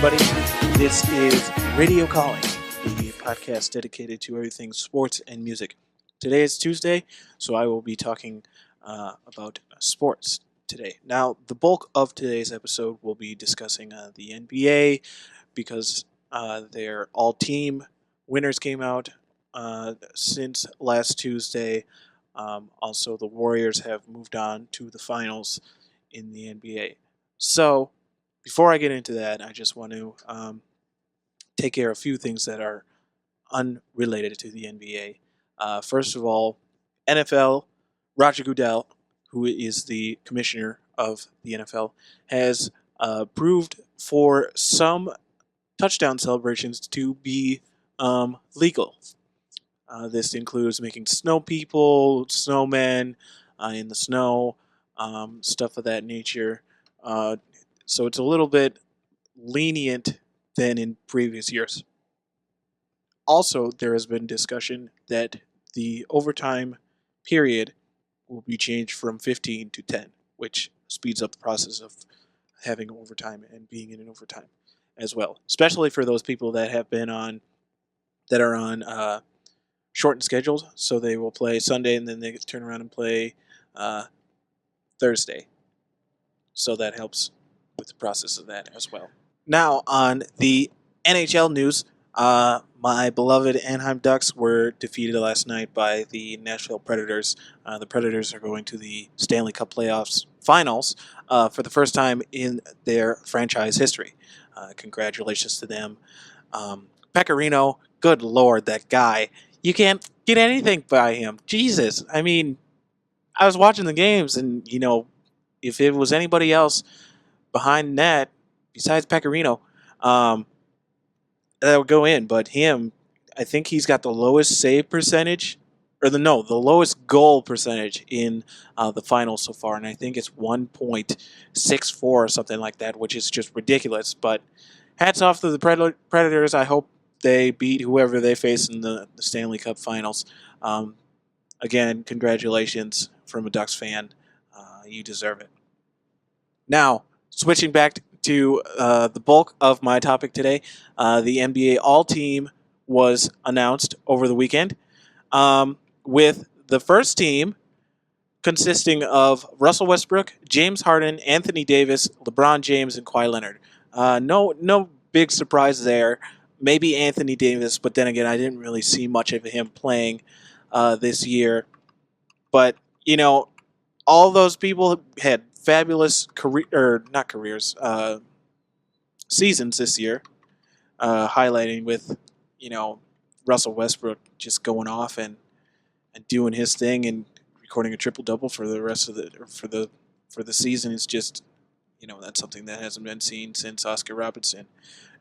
everybody. This is Radio Calling, the podcast dedicated to everything sports and music. Today is Tuesday, so I will be talking about sports today. Now, the bulk of today's episode will be discussing the NBA because their all-team winners came out since last Tuesday. Also, the Warriors have moved on to the finals in the NBA. So, before I get into that, I just want to take care of a few things that are unrelated to the NBA. First of all, NFL, Roger Goodell, who is the commissioner of the NFL, has approved for some touchdown celebrations to be legal. This includes making snow people, snowmen in the snow, stuff of that nature. So it's a little bit lenient than in previous years. Also, there has been discussion that the overtime period will be changed from 15 to 10, which speeds up the process of having overtime and being in an overtime as well, especially for those people that are on shortened schedules. So they will play Sunday and then they turn around and play Thursday. So that helps with the process of that as well. Now, on the NHL news, my beloved Anaheim Ducks were defeated last night by the Nashville Predators. The Predators are going to the Stanley Cup playoffs finals for the first time in their franchise history. Congratulations to them. Pecorino, good Lord, that guy. You can't get anything by him. Jesus. I mean, I was watching the games, and, if it was anybody else behind net, besides Pecorino, that would go in. But him, I think he's got the lowest save percentage, the lowest goal percentage in the finals so far, and I think it's 1.64 or something like that, which is just ridiculous. But hats off to the Predators. I hope they beat whoever they face in the Stanley Cup finals. Again, congratulations from a Ducks fan. You deserve it. Now, switching back to the bulk of my topic today, the NBA All-Team was announced over the weekend, with the first team consisting of Russell Westbrook, James Harden, Anthony Davis, LeBron James, and Kawhi Leonard. No big surprise there. Maybe Anthony Davis, but then again, I didn't really see much of him playing this year. But, all those people had fabulous seasons this year, highlighting with, Russell Westbrook just going off and doing his thing and recording a triple-double for the rest of for the season. It's just, that's something that hasn't been seen since Oscar Robertson.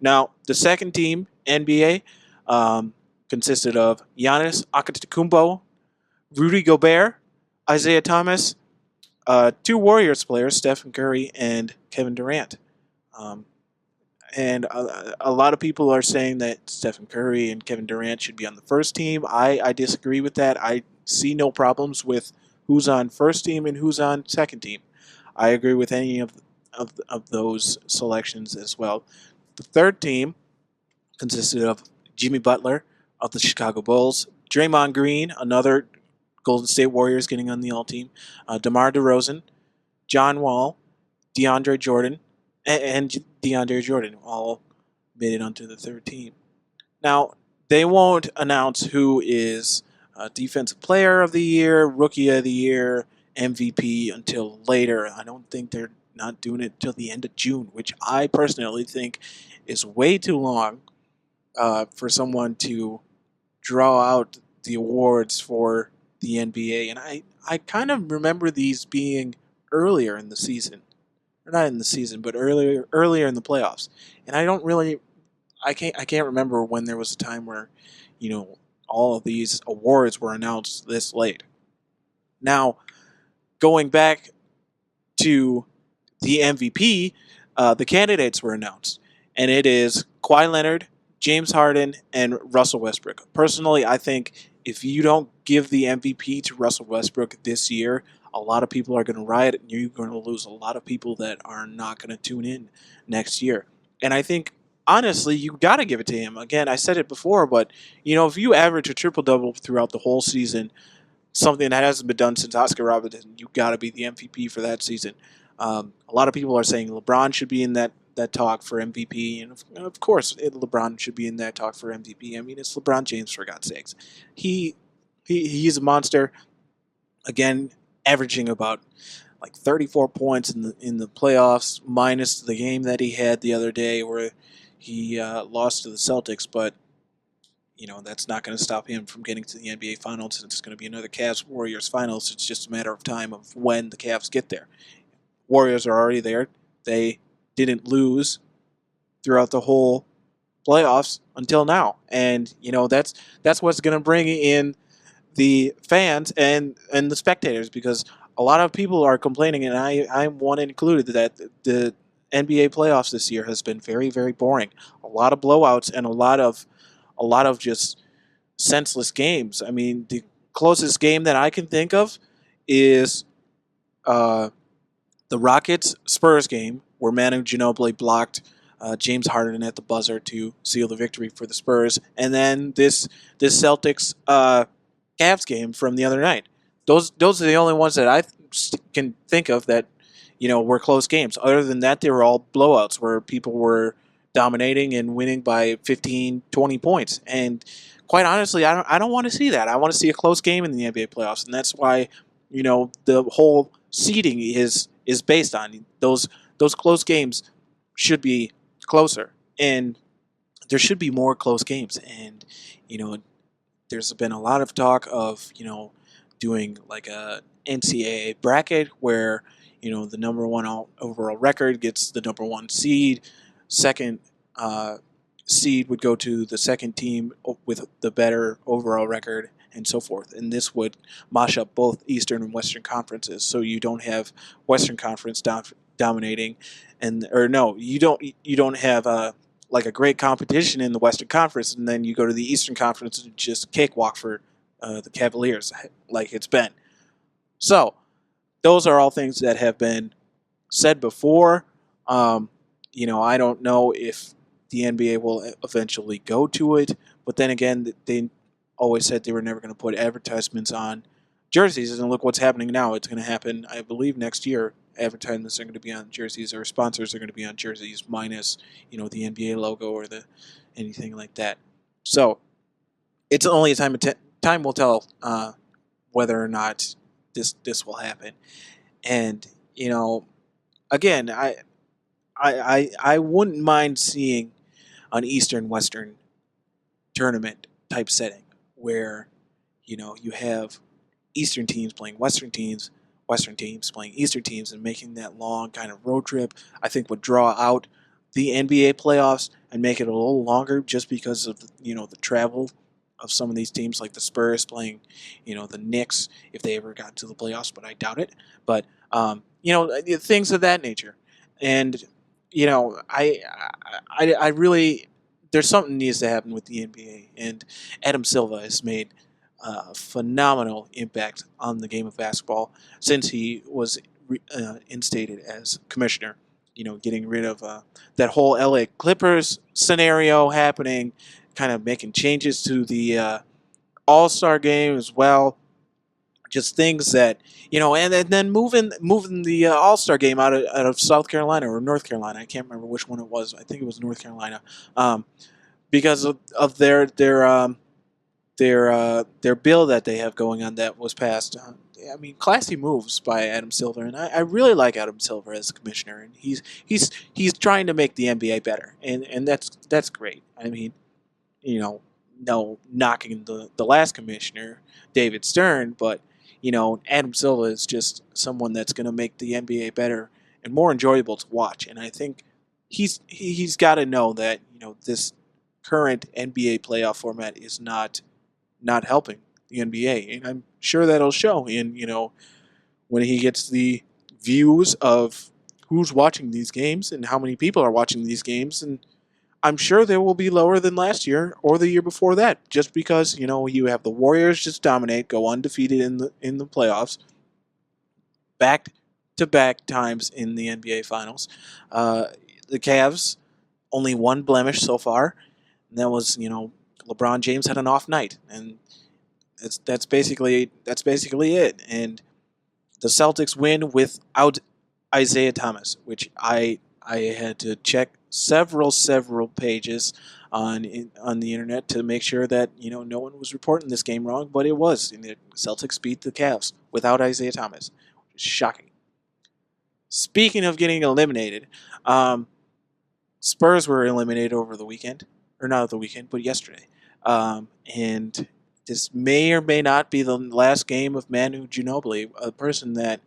Now, the second team, NBA, consisted of Giannis Antetokounmpo, Rudy Gobert, Isaiah Thomas, two Warriors players, Stephen Curry and Kevin Durant. And a lot of people are saying that Stephen Curry and Kevin Durant should be on the first team. I disagree with that. I see no problems with who's on first team and who's on second team. I agree with any of those selections as well. The third team consisted of Jimmy Butler of the Chicago Bulls, Draymond Green, another Golden State Warriors getting on the All-Team, DeMar DeRozan, John Wall, DeAndre Jordan, all made it onto the third team. Now, they won't announce who is Defensive Player of the Year, Rookie of the Year, MVP until later. I don't think they're not doing it until the end of June, which I personally think is way too long for someone to draw out the awards for the NBA. And I kind of remember these being earlier in the season. Or not in the season, but earlier in the playoffs. And I can't remember when there was a time where, all of these awards were announced this late. Now, going back to the MVP, the candidates were announced. And it is Kawhi Leonard, James Harden, and Russell Westbrook. Personally, I think if you don't give the MVP to Russell Westbrook this year, a lot of people are going to riot, and you're going to lose a lot of people that are not going to tune in next year. And I think honestly, you got to give it to him. Again, I said it before, but if you average a triple double throughout the whole season, something that hasn't been done since Oscar Robertson, you got to be the MVP for that season. A lot of people are saying LeBron should be in that talk for MVP, and of course, LeBron should be in that talk for MVP. I mean, it's LeBron James, for God's sakes. He he's a monster. Again, averaging about like 34 points in the playoffs, minus the game that he had the other day where he lost to the Celtics. But that's not going to stop him from getting to the NBA Finals. It's going to be another Cavs Warriors Finals. It's just a matter of time of when the Cavs get there. Warriors are already there. They didn't lose throughout the whole playoffs until now, and that's what's going to bring in the fans and the spectators, because a lot of people are complaining, and I'm one included, that the NBA playoffs this year has been very, very boring. A lot of blowouts and a lot of just senseless games. I mean, the closest game that I can think of is uh, the Rockets Spurs game where Manu Ginobili blocked James Harden at the buzzer to seal the victory for the Spurs, and then this Celtics Cavs game from the other night. Those are the only ones that I can think of that were close games. Other than that, they were all blowouts where people were dominating and winning by 15, 20 points. And quite honestly, I don't want to see that. I want to see a close game in the NBA playoffs, and that's why the whole seeding is based on those close games should be closer, and there should be more close games. And there's been a lot of talk of doing like a NCAA bracket where the number one overall record gets the number one seed. Second seed would go to the second team with the better overall record, and so forth. And this would mash up both Eastern and Western conferences, so you don't have Western Conference dominating, or no, you don't have like a great competition in the Western Conference, and then you go to the Eastern Conference and just cakewalk for the Cavaliers, like it's been. So those are all things that have been said before. I don't know if the NBA will eventually go to it, but then again, they always said they were never going to put advertisements on jerseys, and look what's happening now. It's going to happen, I believe, next year. Advertisements are going to be on jerseys, or sponsors are going to be on jerseys, minus the NBA logo or anything like that. So it's only a time will tell whether or not this will happen. And again, I wouldn't mind seeing an Eastern Western tournament type setting where you have Eastern teams playing Western teams, Western teams playing Eastern teams, and making that long kind of road trip, I think would draw out the NBA playoffs and make it a little longer, just because of the travel of some of these teams, like the Spurs playing the Knicks, if they ever got to the playoffs, but I doubt it. But things of that nature. And I really, there's something needs to happen with the NBA, and Adam Silva has made a phenomenal impact on the game of basketball since he was instated as commissioner. Getting rid of that whole LA Clippers scenario happening, kind of making changes to the All-Star game as well. Just things that and then moving the All-Star game out of South Carolina or North Carolina. I can't remember which one it was. I think it was North Carolina, because of their bill that they have going on that was passed. I mean, classy moves by Adam Silver, and I really like Adam Silver as a commissioner, and he's trying to make the NBA better, and that's great. I mean, no knocking the last commissioner, David Stern, but Adam Silva is just someone that's going to make the NBA better and more enjoyable to watch, and I think he's got to know that this current NBA playoff format is not helping the NBA, and I'm sure that'll show in when he gets the views of who's watching these games and how many people are watching these games, and I'm sure they will be lower than last year or the year before that, just because you have the Warriors just dominate, go undefeated in the playoffs, back to back times in the NBA Finals. The Cavs only one blemish so far, and that was LeBron James had an off night, and that's basically it. And the Celtics win without Isaiah Thomas, which I had to check several pages on the internet to make sure that no one was reporting this game wrong, but it was. And the Celtics beat the Cavs without Isaiah Thomas, which is shocking. Speaking of getting eliminated, um, Spurs were eliminated over the weekend, or not the weekend, but yesterday, and this may or may not be the last game of Manu Ginobili, a person that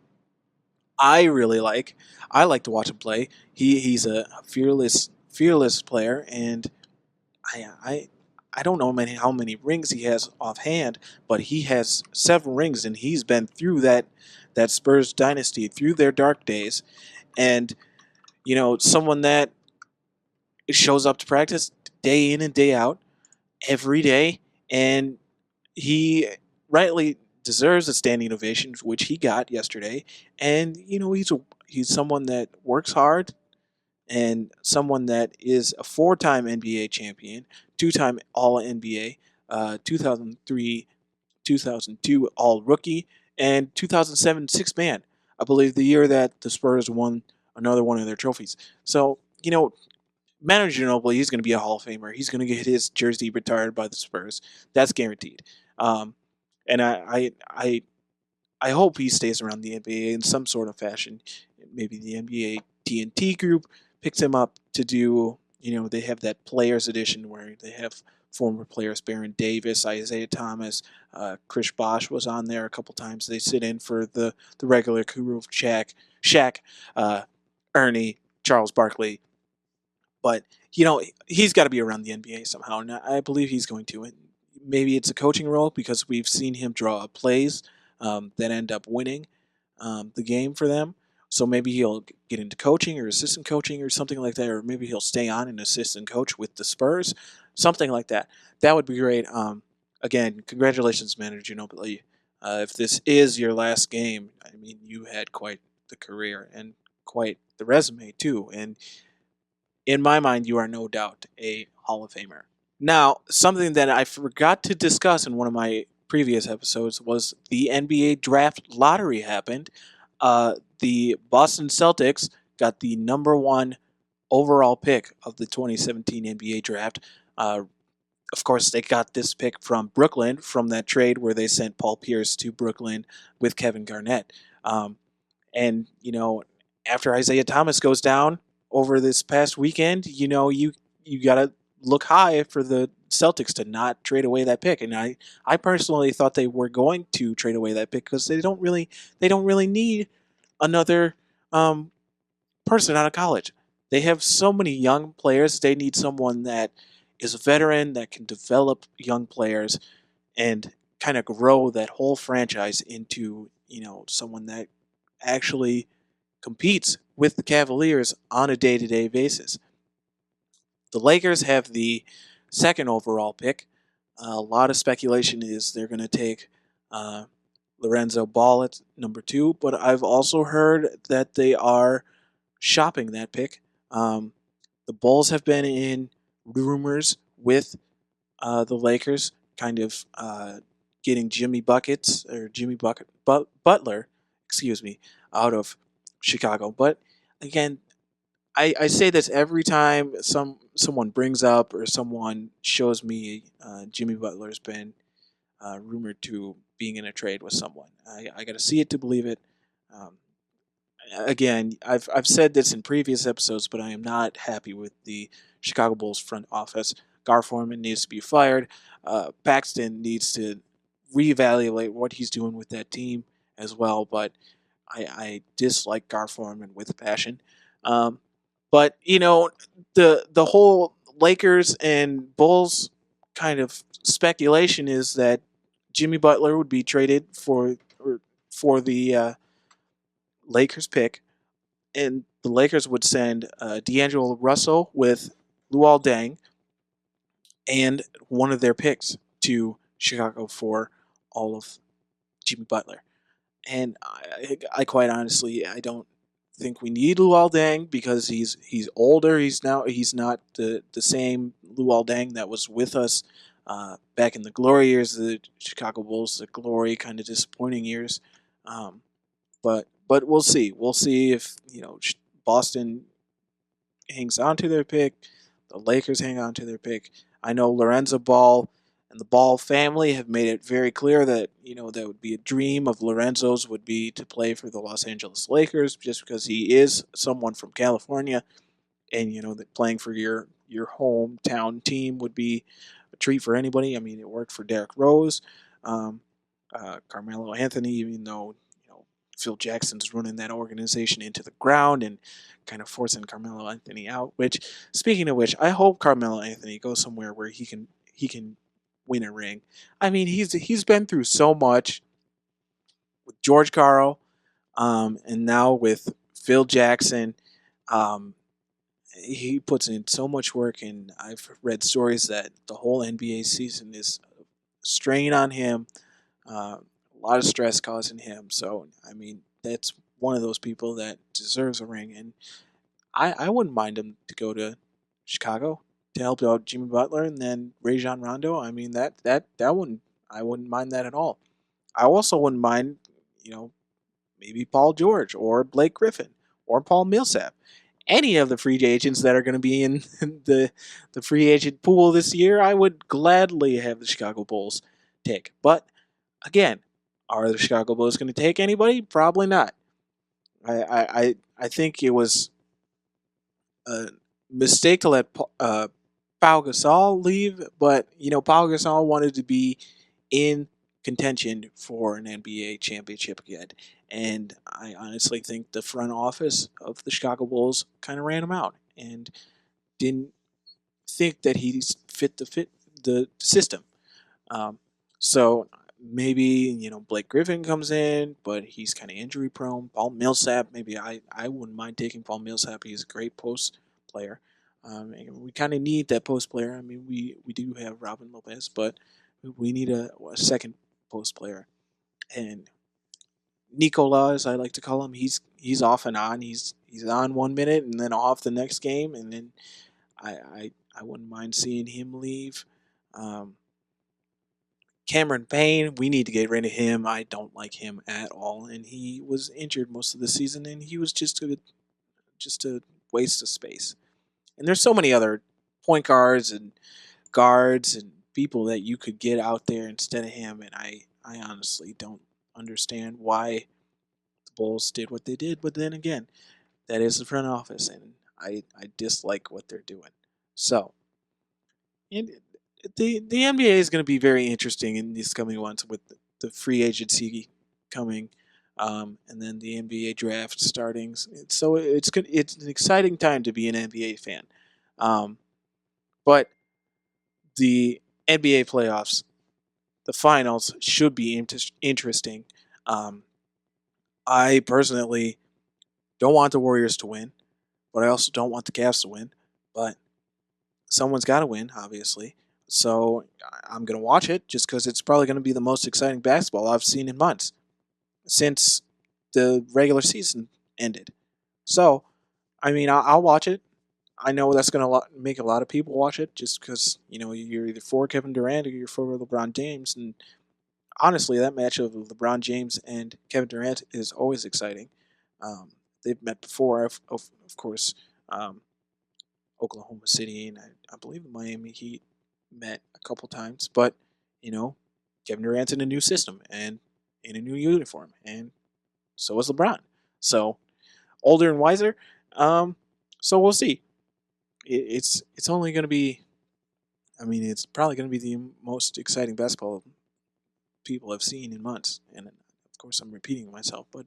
I really like. I like to watch him play. He's a fearless player, and I I don't know how many rings he has offhand, but he has several rings, and he's been through that Spurs dynasty, through their dark days, and someone that shows up to practice day in and day out, every day, and he rightly deserves a standing ovation, which he got yesterday. And he's someone that works hard, and someone that is a four-time NBA champion, two-time All NBA, 2003, 2002 All Rookie, and 2007 Six Man. I believe the year that the Spurs won another one of their trophies. So Manu Ginobili, he's going to be a Hall of Famer. He's going to get his jersey retired by the Spurs. That's guaranteed. Um, and I hope he stays around the NBA in some sort of fashion. Maybe the NBA TNT group picks him up to do. They have that Players Edition where they have former players, Baron Davis, Isaiah Thomas, Chris Bosh was on there a couple times. They sit in for the regular crew of Shaq, uh, Ernie, Charles Barkley, but he's got to be around the NBA somehow, and I believe he's going to. And maybe it's a coaching role because we've seen him draw up plays that end up winning the game for them. So maybe he'll get into coaching or assistant coaching or something like that, or maybe he'll stay on and assistant coach with the Spurs, something like that. That would be great. Again, congratulations, Manager Ginobili. If this is your last game, I mean, you had quite the career and quite the resume too, and in my mind, you are no doubt a Hall of Famer. Now, something that I forgot to discuss in one of my previous episodes was the NBA draft lottery happened. The Boston Celtics got the number one overall pick of the 2017 NBA draft. Of course, they got this pick from Brooklyn from that trade where they sent Paul Pierce to Brooklyn with Kevin Garnett. And after Isaiah Thomas goes down over this past weekend, you gotta look high for the Celtics to not trade away that pick. And I personally thought they were going to trade away that pick because they don't really need another person out of college. They have so many young players. They need someone that is a veteran that can develop young players and kind of grow that whole franchise into someone that actually competes with the Cavaliers on a day-to-day basis. The Lakers have the second overall pick. A lot of speculation is they're going to take uh, Lorenzo Ball at number two, but I've also heard that they are shopping that pick. The Bulls have been in rumors with the Lakers, kind of getting Butler, excuse me, out of Chicago. But again, I say this every time someone brings up or someone shows me Jimmy Butler's been rumored to being in a trade with someone. I got to see it to believe it. Um, Again, I've said this in previous episodes, but I am not happy with the Chicago Bulls front office. Gar Forman needs to be fired. Paxton needs to reevaluate what he's doing with that team as well. But I dislike Gar Forman with passion. Um, but the whole Lakers and Bulls kind of speculation is that Jimmy Butler would be traded for the Lakers pick, and the Lakers would send D'Angelo Russell with Luol Deng and one of their picks to Chicago for all of Jimmy Butler. And I quite honestly, I don't. think we need Luol Deng because he's older. He's not the same Luol Deng that was with us back in the glory years of the Chicago Bulls, the glory kind of disappointing years. Um, but we'll see. We'll see if Boston hangs on to their pick. The Lakers hang on to their pick. I know Lorenzo Ball and the Ball family have made it very clear that that would be a dream of Lorenzo's would be to play for the Los Angeles Lakers just because he is someone from California, and that playing for your hometown team would be a treat for anybody. I mean, it worked for Derrick Rose, um, Carmelo Anthony, even though Phil Jackson's running that organization into the ground and kind of forcing Carmelo Anthony out. Which, speaking of which, I hope Carmelo Anthony goes somewhere where he can win a ring. I mean, he's been through so much with George Karl, and now with Phil Jackson. Um, he puts in so much work, and I've read stories that the whole NBA season is a strain on him, a lot of stress causing him. So, I mean, that's one of those people that deserves a ring, and I wouldn't mind him to go to Chicago to help out Jimmy Butler and then Rajon Rondo. I mean, that wouldn't I wouldn't mind that at all. I also wouldn't mind, you know, maybe Paul George or Blake Griffin or Paul Millsap. Any of the free agents that are going to be in the free agent pool this year, I would gladly have the Chicago Bulls take. But again, are the Chicago Bulls going to take anybody? Probably not. I think it was a mistake to let Pau Gasol leave, but Pau Gasol wanted to be in contention for an NBA championship again, and I honestly think the front office of the Chicago Bulls kind of ran him out and didn't think that he fit the system. Um, so maybe Blake Griffin comes in, but he's kind of injury prone. Paul Millsap, maybe I wouldn't mind taking Paul Millsap. He's a great post player. And we kind of need that post player. I mean, we do have Robin Lopez, but we need a second post player. And Nicola, as I like to call him, he's off and on. He's on 1 minute and then off the next game, and then I wouldn't mind seeing him leave. Um, Cameron Payne, we need to get rid of him. I don't like him at all, and he was injured most of the season, and he was just a waste of space. And there's so many other point guards and guards and people that you could get out there instead of him, and I honestly don't understand why the Bulls did what they did. But then again, that is the front office, and I dislike what they're doing. So, and the NBA is going to be very interesting in these coming months with the free agency coming, and then the NBA draft starting. So it's good. It's an exciting time to be an NBA fan, um, but the NBA playoffs, the finals should be interesting. Um, I personally don't want the Warriors to win, but I also don't want the Cavs to win. But someone's got to win, obviously. So I'm going to watch it just because it's probably going to be the most exciting basketball I've seen in months since the regular season ended. So, I mean, I'll watch it. I know that's going to make a lot of people watch it just because, you're either for Kevin Durant or you're for LeBron James. And honestly, that matchup of LeBron James and Kevin Durant is always exciting. They've met before, of course. Oklahoma City, and I believe the Miami Heat met a couple times. But Kevin Durant's in a new system and in a new uniform, and so is LeBron. So older and wiser. So we'll see. It's only going to be. I mean, it's probably going to be the most exciting basketball people have seen in months, and of course, I'm repeating myself, but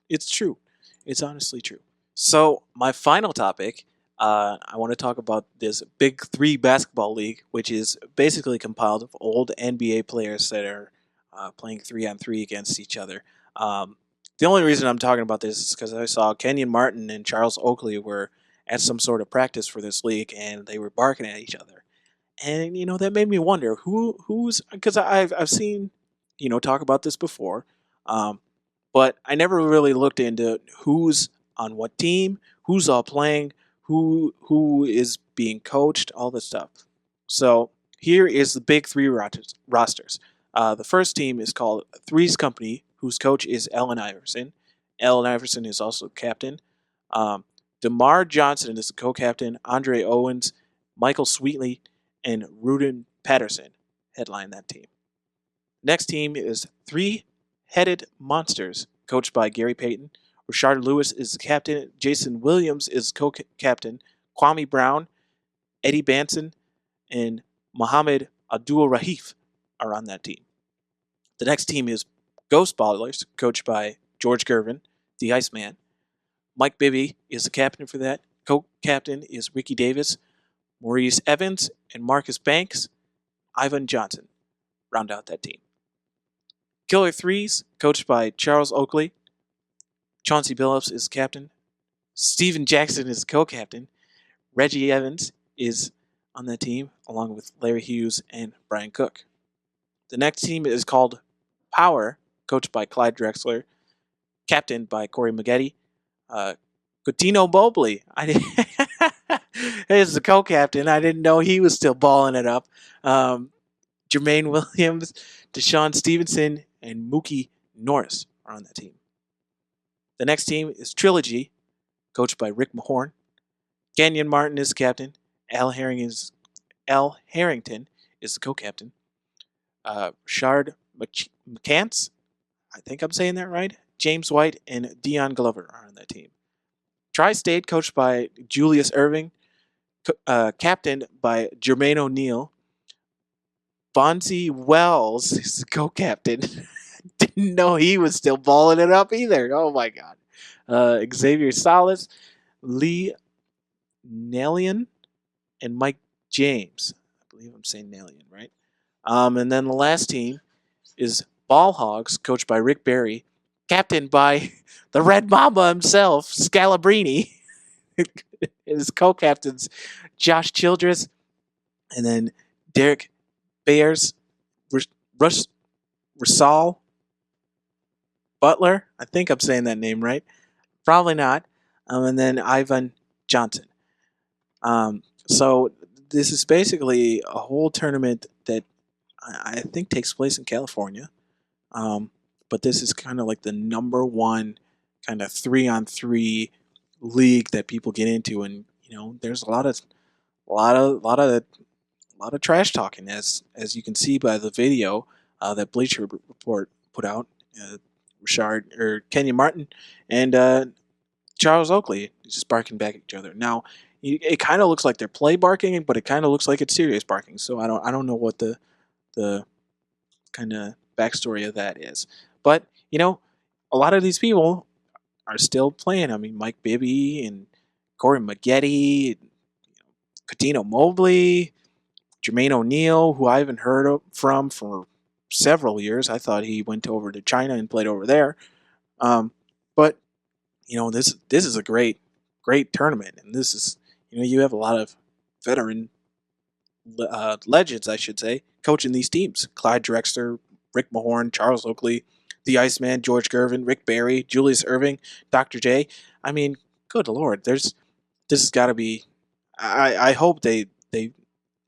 it's true. It's honestly true. So, my final topic, I want to talk about this Big Three basketball league, which is basically compiled of old NBA players that are playing 3-on-3 against each other. The only reason I'm talking about this is because I saw Kenyon Martin and Charles Oakley were at some sort of practice for this league, and they were barking at each other. And that made me wonder who's because I've seen talk about this before, um, but I never really looked into who's on what team, who's all playing, who is being coached, all this stuff. So here is the big three rosters. The first team is called Threes Company, whose coach is Allen Iverson. Allen Iverson is also captain. DeMar Johnson is the co-captain. Andre Owens, Michael Sweetley, and Rudin Patterson headline that team. Next team is Three-Headed Monsters, coached by Gary Payton. Rashard Lewis is the captain. Jason Williams is co-captain. Kwame Brown, Eddie Banson, and Mohammed Abdul-Rahif are on that team. The next team is Ghost Ballers, coached by George Gervin, the Iceman. Mike Bibby is the captain for that. Co-captain is Ricky Davis, Maurice Evans, and Marcus Banks. Ivan Johnson round out that team. Killer Threes, coached by Charles Oakley. Chauncey Billups is captain. Steven Jackson is co-captain. Reggie Evans is on that team, along with Larry Hughes and Brian Cook. The next team is called Power, coached by Clyde Drexler, captained by Corey Maggette. Coutinho Mobley is the co-captain. I didn't know he was still balling it up. Jermaine Williams, Deshaun Stevenson, and Mookie Norris are on that team. The next team is Trilogy, coached by Rick Mahorn. Kenyon Martin is the captain. Al Harrington is the co-captain. Shard McCants, I think I'm saying that right. James White and Dion Glover are on that team. Tri-State, coached by Julius Irving, captained by Jermaine O'Neal. Bonzi Wells is the co-captain. Didn't know he was still balling it up either. Oh my God. Xavier Salas, Lee Nalian, and Mike James. I believe I'm saying Nalian, right? And then the last team is Ball Hogs, coached by Rick Barry, captained by the Red Mamba himself, Scalabrini. His co-captains, Josh Childress, and then Derek Bayers, Rasal Butler. I think I'm saying that name right. Probably not. And then Ivan Johnson. So this is basically a whole tournament that I think takes place in California. But this is kind of like the number one kind of 3-on-3 league that people get into, and there's a lot of trash talking, as you can see by the video that Bleacher Report put out. Kenyon Martin and Charles Oakley just barking back at each other. Now, it kind of looks like they're play barking, but it kind of looks like it's serious barking. So I don't know what the kind of backstory of that is. But a lot of these people are still playing. I mean, Mike Bibby and Corey Maggette, Coutinho Mobley, Jermaine O'Neal, who I haven't heard from for several years. I thought he went over to China and played over there. But this is a great tournament, and this is you have a lot of veteran legends, I should say, coaching these teams. Clyde Drexler, Rick Mahorn, Charles Oakley, the Iceman, George Gervin, Rick Barry, Julius Irving, Dr. J. I mean, good Lord, this has got to be. I hope they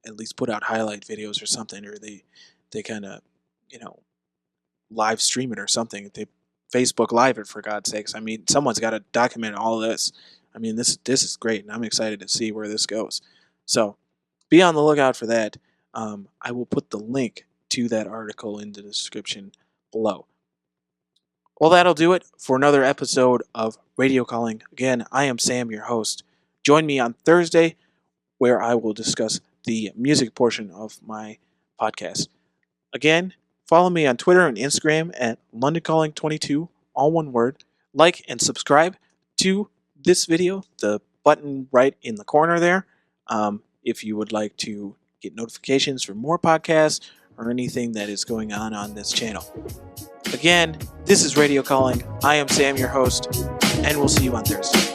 at least put out highlight videos or something, or they kind of live stream it or something. They Facebook Live it, for God's sakes. I mean, someone's got to document all of this. I mean, this is great, and I'm excited to see where this goes. So be on the lookout for that. I will put the link to that article in the description below. Well, that'll do it for another episode of Radio Calling. Again, I am Sam, your host. Join me on Thursday, where I will discuss the music portion of my podcast. Again, follow me on Twitter and Instagram at LondonCalling22, all one word. Like and subscribe to this video, the button right in the corner there. If you would like to get notifications for more podcasts or anything that is going on this channel. Again, this is Radio Calling. I am Sam, your host, and we'll see you on Thursday.